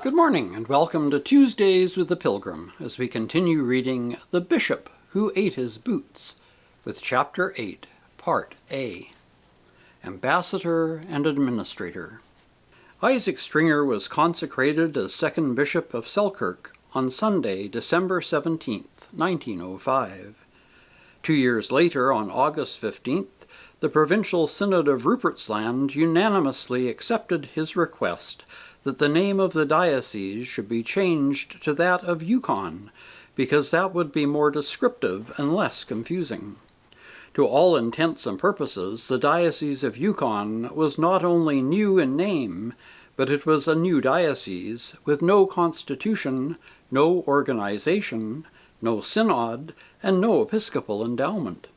Good morning, and welcome to Tuesdays with the Pilgrim, as we continue reading The Bishop Who Ate His Boots, with Chapter 8, Part A, Ambassador and Administrator. Isaac Stringer was consecrated as second Bishop of Selkirk on Sunday, December 17th, 1905. 2 years later, on August 15th, the Provincial Synod of Rupertsland unanimously accepted his request that the name of the diocese should be changed to that of Yukon, because that would be more descriptive and less confusing. To all intents and purposes, the Diocese of Yukon was not only new in name, but it was a new diocese with no constitution, no organization, no synod, and no episcopal endowment.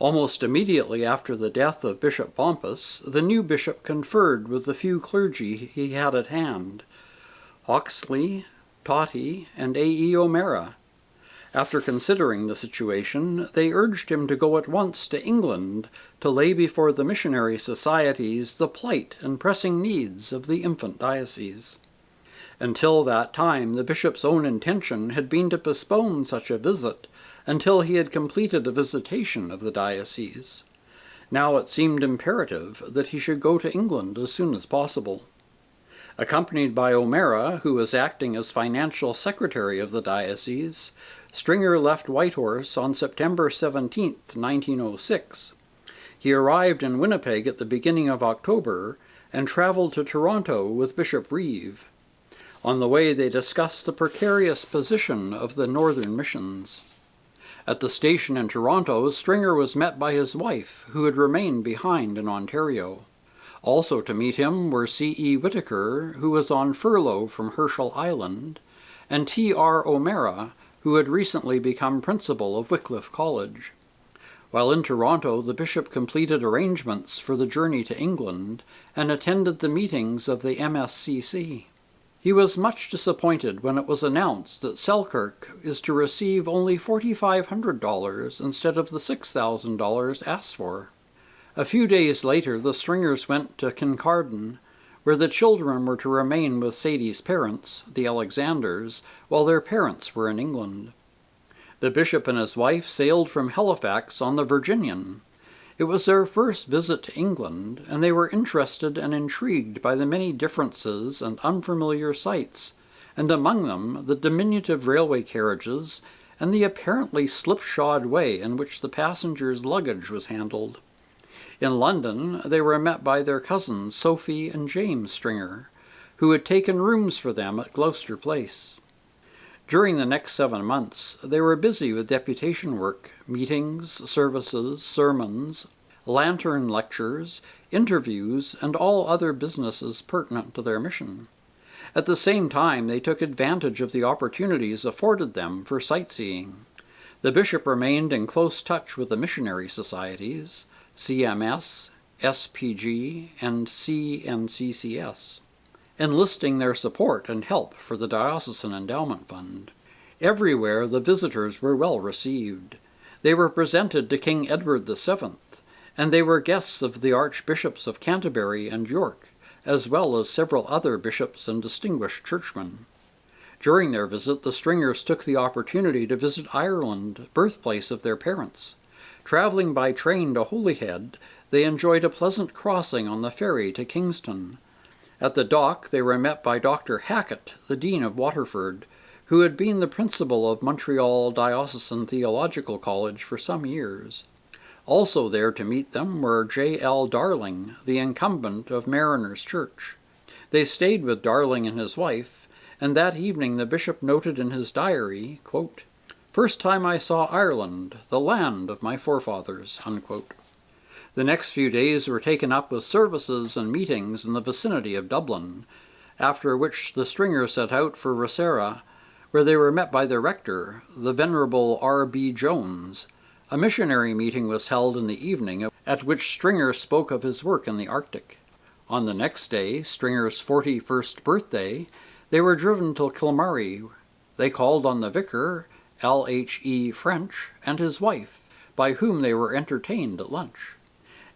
Almost immediately after the death of Bishop Bompas, the new bishop conferred with the few clergy he had at hand, Hawksley, Totty, and A.E. O'Mara. After considering the situation, they urged him to go at once to England to lay before the missionary societies the plight and pressing needs of the infant diocese. Until that time, the bishop's own intention had been to postpone such a visit until he had completed a visitation of the diocese. Now it seemed imperative that he should go to England as soon as possible. Accompanied by O'Mara, who was acting as financial secretary of the diocese, Stringer left Whitehorse on September 17, 1906. He arrived in Winnipeg at the beginning of October and traveled to Toronto with Bishop Reeve. On the way, they discussed the precarious position of the northern missions. At the station in Toronto, Stringer was met by his wife, who had remained behind in Ontario. Also to meet him were C.E. Whittaker, who was on furlough from Herschel Island, and T.R. O'Mara, who had recently become principal of Wycliffe College. While in Toronto, the bishop completed arrangements for the journey to England and attended the meetings of the MSCC. He was much disappointed when it was announced that Selkirk is to receive only $4,500 instead of the $6,000 asked for. A few days later, the Stringers went to Kincardine, where the children were to remain with Sadie's parents, the Alexanders, while their parents were in England. The bishop and his wife sailed from Halifax on the Virginian. It was their first visit to England, and they were interested and intrigued by the many differences and unfamiliar sights, and among them the diminutive railway carriages and the apparently slipshod way in which the passengers' luggage was handled. In London, they were met by their cousins Sophie and James Stringer, who had taken rooms for them at Gloucester Place. During the next 7 months, they were busy with deputation work, meetings, services, sermons, lantern lectures, interviews, and all other businesses pertinent to their mission. At the same time, they took advantage of the opportunities afforded them for sightseeing. The bishop remained in close touch with the missionary societies, CMS, SPG, and CNCCS, enlisting their support and help for the Diocesan Endowment Fund. Everywhere the visitors were well received. They were presented to King Edward VII, and they were guests of the Archbishops of Canterbury and York, as well as several other bishops and distinguished churchmen. During their visit, the Stringers took the opportunity to visit Ireland, birthplace of their parents. Traveling by train to Holyhead, they enjoyed a pleasant crossing on the ferry to Kingston. At the dock, they were met by Dr. Hackett, the Dean of Waterford, who had been the principal of Montreal Diocesan Theological College for some years. Also there to meet them were J.L. Darling, the incumbent of Mariners Church. They stayed with Darling and his wife, and that evening the bishop noted in his diary, quote, "First time I saw Ireland, the land of my forefathers," unquote. The next few days were taken up with services and meetings in the vicinity of Dublin, after which the Stringers set out for Rosera, where they were met by the rector, the Venerable R.B. Jones. A missionary meeting was held in the evening, at which Stringer spoke of his work in the Arctic. On the next day, Stringer's 41st birthday, they were driven to Kilmarry. They called on the vicar, L.H.E. French, and his wife, by whom they were entertained at lunch.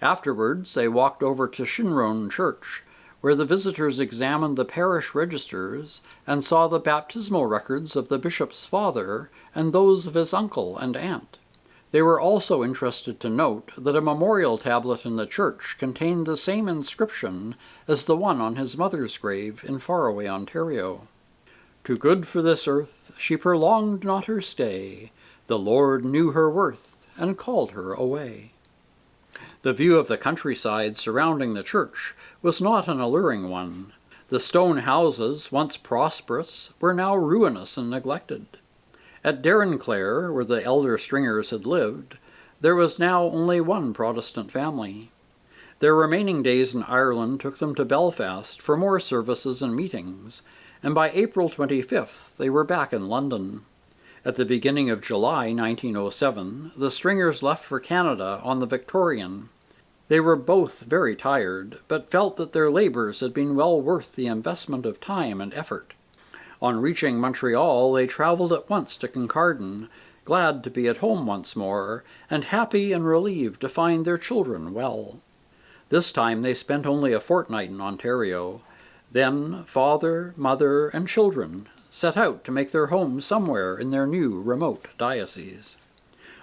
Afterwards, they walked over to Shinrone Church, where the visitors examined the parish registers and saw the baptismal records of the bishop's father and those of his uncle and aunt. They were also interested to note that a memorial tablet in the church contained the same inscription as the one on his mother's grave in faraway Ontario. "Too good for this earth, she prolonged not her stay. The Lord knew her worth and called her away." The view of the countryside surrounding the church was not an alluring one. The stone houses, once prosperous, were now ruinous and neglected. At Derrenclare, where the elder Stringers had lived, there was now only one Protestant family. Their remaining days in Ireland took them to Belfast for more services and meetings, and by April 25th they were back in London. At the beginning of July 1907, the Stringers left for Canada on the Victorian. They were both very tired, but felt that their labors had been well worth the investment of time and effort. On reaching Montreal, they traveled at once to Kincardine, glad to be at home once more, and happy and relieved to find their children well. This time they spent only a fortnight in Ontario. Then father, mother, and children set out to make their home somewhere in their new remote diocese.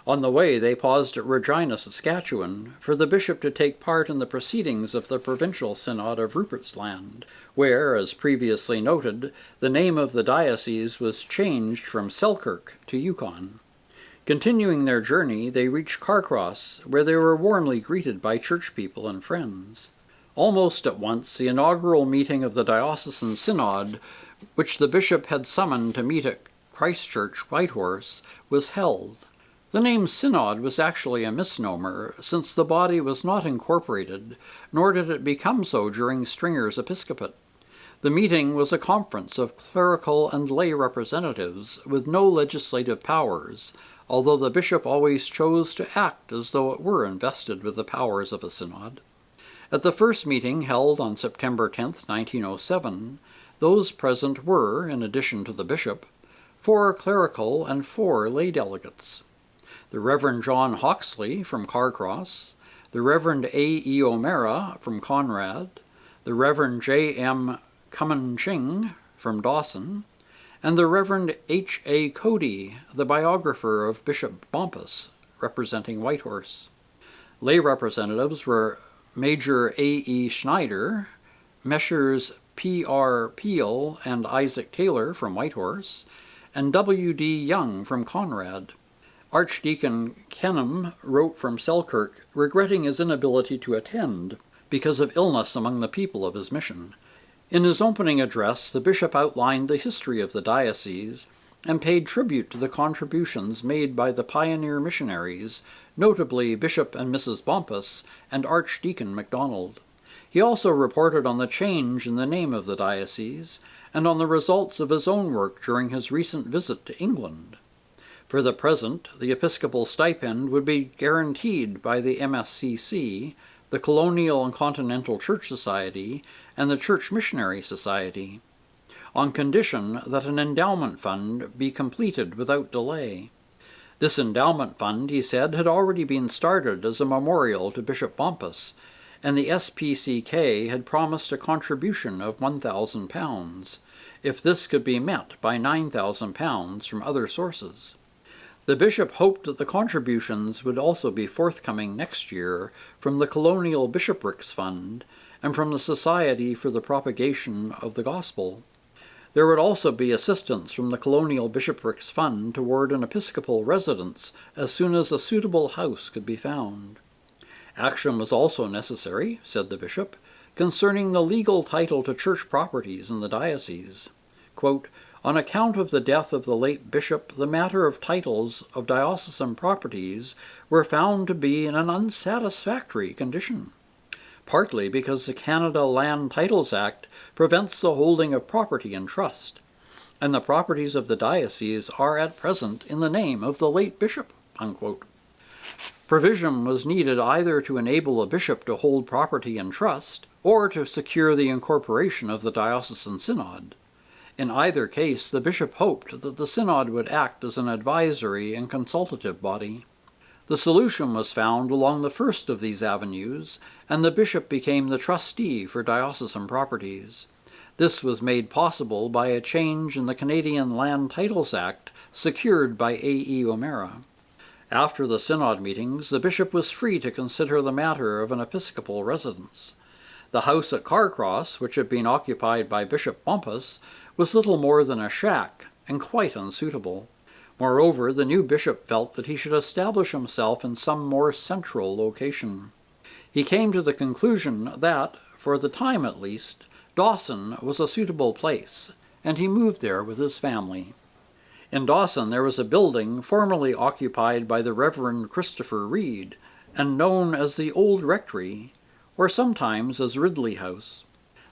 On the way they paused at Regina, Saskatchewan, for the bishop to take part in the proceedings of the Provincial Synod of Rupert's Land, where, as previously noted, the name of the diocese was changed from Selkirk to Yukon. Continuing their journey, they reached Carcross, where they were warmly greeted by church people and friends. Almost at once, the inaugural meeting of the Diocesan Synod, which the bishop had summoned to meet at Christchurch, Whitehorse, was held. The name Synod was actually a misnomer, since the body was not incorporated, nor did it become so during Stringer's episcopate. The meeting was a conference of clerical and lay representatives with no legislative powers, although the bishop always chose to act as though it were invested with the powers of a synod. At the first meeting held on September 10, 1907, those present were, in addition to the bishop, 4 clerical and 4 lay delegates. The Reverend John Hawksley from Carcross, the Reverend A. E. O'Mara from Conrad, the Reverend J. M. Cummin-Ching from Dawson, and the Reverend H. A. Cody, the biographer of Bishop Bompas, representing Whitehorse. Lay representatives were Major A. E. Schneider, Messrs. P. R. Peel and Isaac Taylor from Whitehorse, and W. D. Young from Conrad. Archdeacon Kenham wrote from Selkirk, regretting his inability to attend because of illness among the people of his mission. In his opening address, the bishop outlined the history of the diocese and paid tribute to the contributions made by the pioneer missionaries, notably Bishop and Mrs. Bompas and Archdeacon MacDonald. He also reported on the change in the name of the diocese and on the results of his own work during his recent visit to England. For the present, the episcopal stipend would be guaranteed by the MSCC, the Colonial and Continental Church Society, and the Church Missionary Society, on condition that an endowment fund be completed without delay. This endowment fund, he said, had already been started as a memorial to Bishop Bompas, and the SPCK had promised a contribution of £1,000, if this could be met by £9,000 from other sources. The bishop hoped that the contributions would also be forthcoming next year from the Colonial Bishoprics Fund and from the Society for the Propagation of the Gospel. There would also be assistance from the Colonial Bishoprics Fund toward an episcopal residence as soon as a suitable house could be found. Action was also necessary, said the bishop, concerning the legal title to church properties in the diocese. Quote, "On account of the death of the late bishop, the matter of titles of diocesan properties were found to be in an unsatisfactory condition, partly because the Canada Land Titles Act prevents the holding of property in trust, and the properties of the diocese are at present in the name of the late bishop." Unquote. Provision was needed either to enable a bishop to hold property in trust or to secure the incorporation of the diocesan synod. In either case, the bishop hoped that the synod would act as an advisory and consultative body. The solution was found along the first of these avenues, and the bishop became the trustee for diocesan properties. This was made possible by a change in the Canadian Land Titles Act secured by A.E. O'Meara. After the synod meetings, the bishop was free to consider the matter of an episcopal residence. The house at Carcross, which had been occupied by Bishop Bumpus, was little more than a shack, and quite unsuitable. Moreover, the new bishop felt that he should establish himself in some more central location. He came to the conclusion that, for the time at least, Dawson was a suitable place, and he moved there with his family. In Dawson there was a building formerly occupied by the Reverend Christopher Reed, and known as the Old Rectory, or sometimes as Ridley House.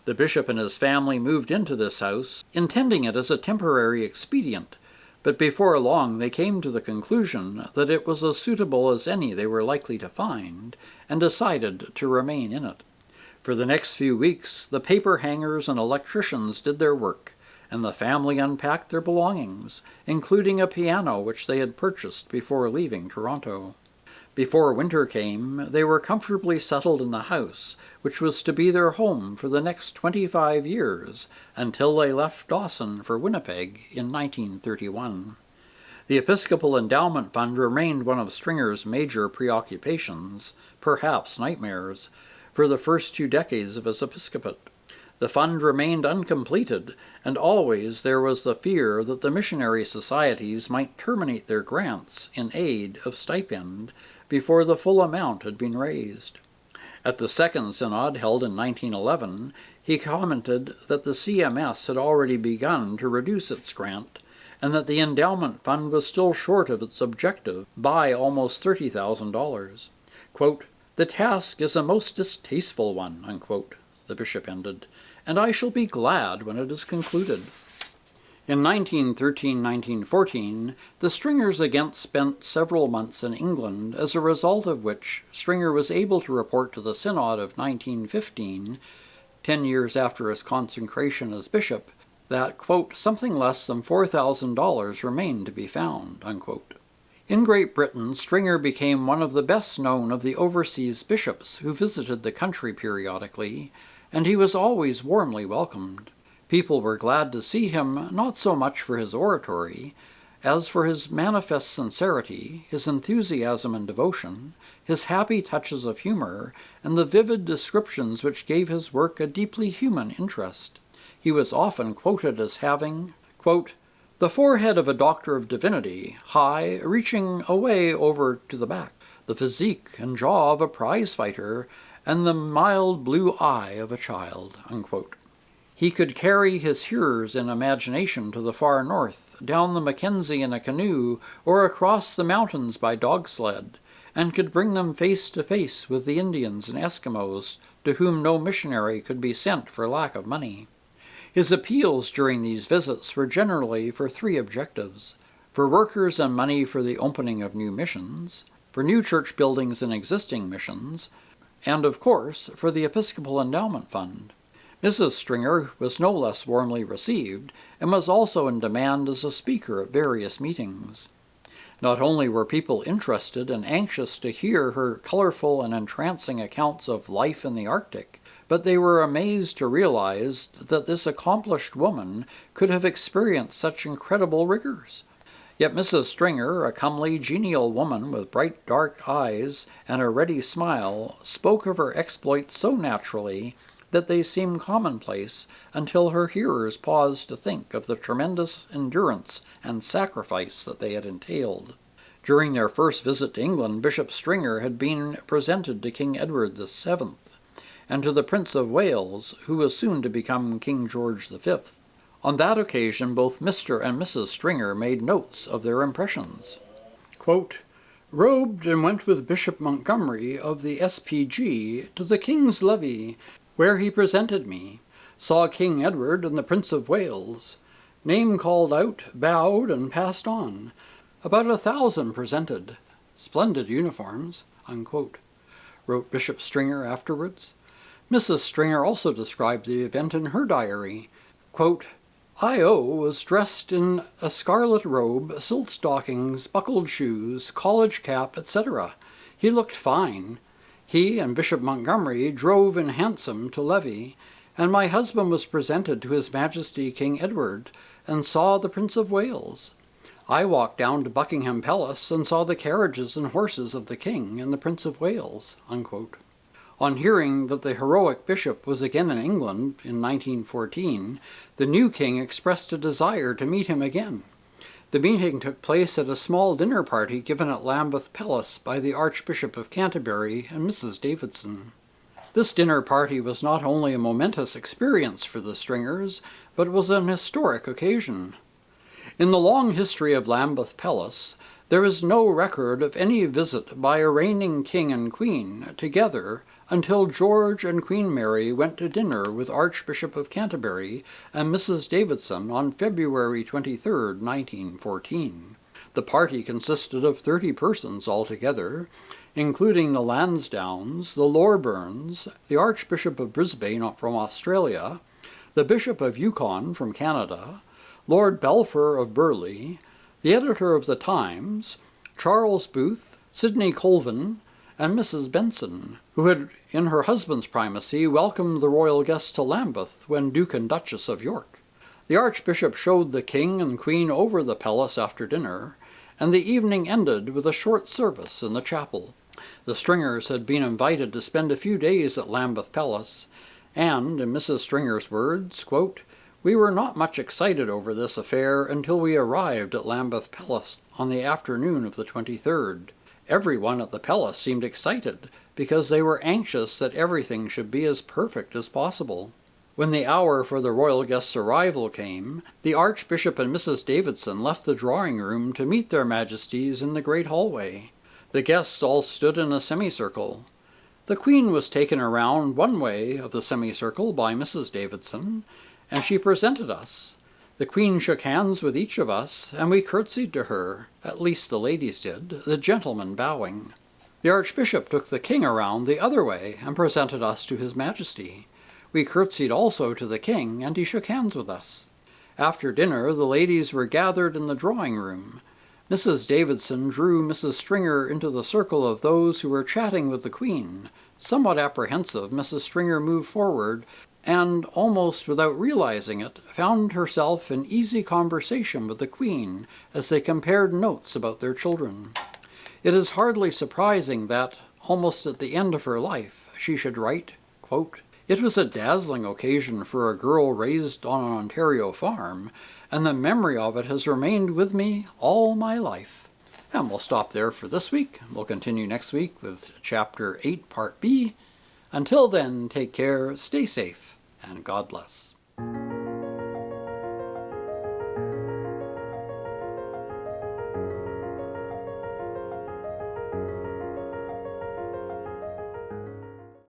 The bishop and his family moved into this house, intending it as a temporary expedient, but before long they came to the conclusion that it was as suitable as any they were likely to find, and decided to remain in it. For the next few weeks, the paper hangers and electricians did their work, and the family unpacked their belongings, including a piano which they had purchased before leaving Toronto. Before winter came, they were comfortably settled in the house, which was to be their home for the next 25 years, until they left Dawson for Winnipeg in 1931. The Episcopal Endowment Fund remained one of Stringer's major preoccupations, perhaps nightmares, for the first 2 decades of his episcopate. The fund remained uncompleted, and always there was the fear that the missionary societies might terminate their grants in aid of stipend before the full amount had been raised. At the second synod, held in 1911, he commented that the CMS had already begun to reduce its grant, and that the endowment fund was still short of its objective by almost $30,000. Quote, "The task is a most distasteful one," unquote, the bishop ended, "and I shall be glad when it is concluded." In 1913-1914, the Stringers again spent several months in England, as a result of which Stringer was able to report to the Synod of 1915, 10 years after his consecration as bishop, that, quote, "something less than $4,000 remained to be found," unquote. In Great Britain, Stringer became one of the best known of the overseas bishops who visited the country periodically, and he was always warmly welcomed. People were glad to see him, not so much for his oratory, as for his manifest sincerity, his enthusiasm and devotion, his happy touches of humor, and the vivid descriptions which gave his work a deeply human interest. He was often quoted as having, quote, "the forehead of a doctor of divinity, high, reaching away over to the back, the physique and jaw of a prize fighter, and the mild blue eye of a child," unquote. He could carry his hearers in imagination to the far north, down the Mackenzie in a canoe, or across the mountains by dog sled, and could bring them face to face with the Indians and Eskimos, to whom no missionary could be sent for lack of money. His appeals during these visits were generally for 3 objectives: for workers and money for the opening of new missions, for new church buildings in existing missions, and, of course, for the Episcopal Endowment Fund. Mrs. Stringer was no less warmly received, and was also in demand as a speaker at various meetings. Not only were people interested and anxious to hear her colorful and entrancing accounts of life in the Arctic, but they were amazed to realize that this accomplished woman could have experienced such incredible rigors. Yet Mrs. Stringer, a comely, genial woman with bright dark eyes and a ready smile, spoke of her exploits so naturally that they seemed commonplace until her hearers paused to think of the tremendous endurance and sacrifice that they had entailed. During their first visit to England, Bishop Stringer had been presented to King Edward VII, and to the Prince of Wales, who was soon to become King George V. On that occasion, both Mr. and Mrs. Stringer made notes of their impressions. Quote, "Robed and went with Bishop Montgomery of the S.P.G. to the King's levee, where he presented me, saw King Edward and the Prince of Wales. Name called out, bowed, and passed on. About 1,000 presented. Splendid uniforms," unquote, wrote Bishop Stringer afterwards. Mrs. Stringer also described the event in her diary. Quote, I.O. was dressed in a scarlet robe, silk stockings, buckled shoes, college cap, etc. He looked fine. He and Bishop Montgomery drove in hansom to Levy, and my husband was presented to His Majesty King Edward, and saw the Prince of Wales. I walked down to Buckingham Palace and saw the carriages and horses of the King and the Prince of Wales." Unquote. On hearing that the heroic bishop was again in England in 1914, the new king expressed a desire to meet him again. The meeting took place at a small dinner party given at Lambeth Palace by the Archbishop of Canterbury and Mrs. Davidson. This dinner party was not only a momentous experience for the Stringers, but was an historic occasion. In the long history of Lambeth Palace, there is no record of any visit by a reigning king and queen together until George and Queen Mary went to dinner with Archbishop of Canterbury and Mrs. Davidson on February 23, 1914. The party consisted of 30 persons altogether, including the Lansdownes, the Lorburns, the Archbishop of Brisbane from Australia, the Bishop of Yukon from Canada, Lord Balfour of Burleigh, the editor of the Times, Charles Booth, Sidney Colvin, and Mrs. Benson, who had, in her husband's primacy, welcomed the royal guests to Lambeth when Duke and Duchess of York. The Archbishop showed the King and Queen over the palace after dinner, and the evening ended with a short service in the chapel. The Stringers had been invited to spend a few days at Lambeth Palace, and, in Mrs. Stringer's words, quote, "We were not much excited over this affair until we arrived at Lambeth Palace on the afternoon of the 23rd. Everyone at the palace seemed excited, because they were anxious that everything should be as perfect as possible. When the hour for the royal guests' arrival came, the Archbishop and Mrs. Davidson left the drawing-room to meet their Majesties in the great hallway. The guests all stood in a semicircle. The Queen was taken around one way of the semicircle by Mrs. Davidson, and she presented us. The Queen shook hands with each of us, and we curtsied to her, at least the ladies did, the gentlemen bowing. The Archbishop took the King around the other way and presented us to His Majesty. We curtsied also to the King, and he shook hands with us. After dinner, the ladies were gathered in the drawing-room. Mrs. Davidson drew Mrs. Stringer into the circle of those who were chatting with the Queen. Somewhat apprehensive, Mrs. Stringer moved forward, and, almost without realizing it, found herself in easy conversation with the Queen as they compared notes about their children. It is hardly surprising that, almost at the end of her life, she should write, quote, "It was a dazzling occasion for a girl raised on an Ontario farm, and the memory of it has remained with me all my life." And we'll stop there for this week. We'll continue next week with Chapter 8, Part B. Until then, take care, stay safe, and God bless.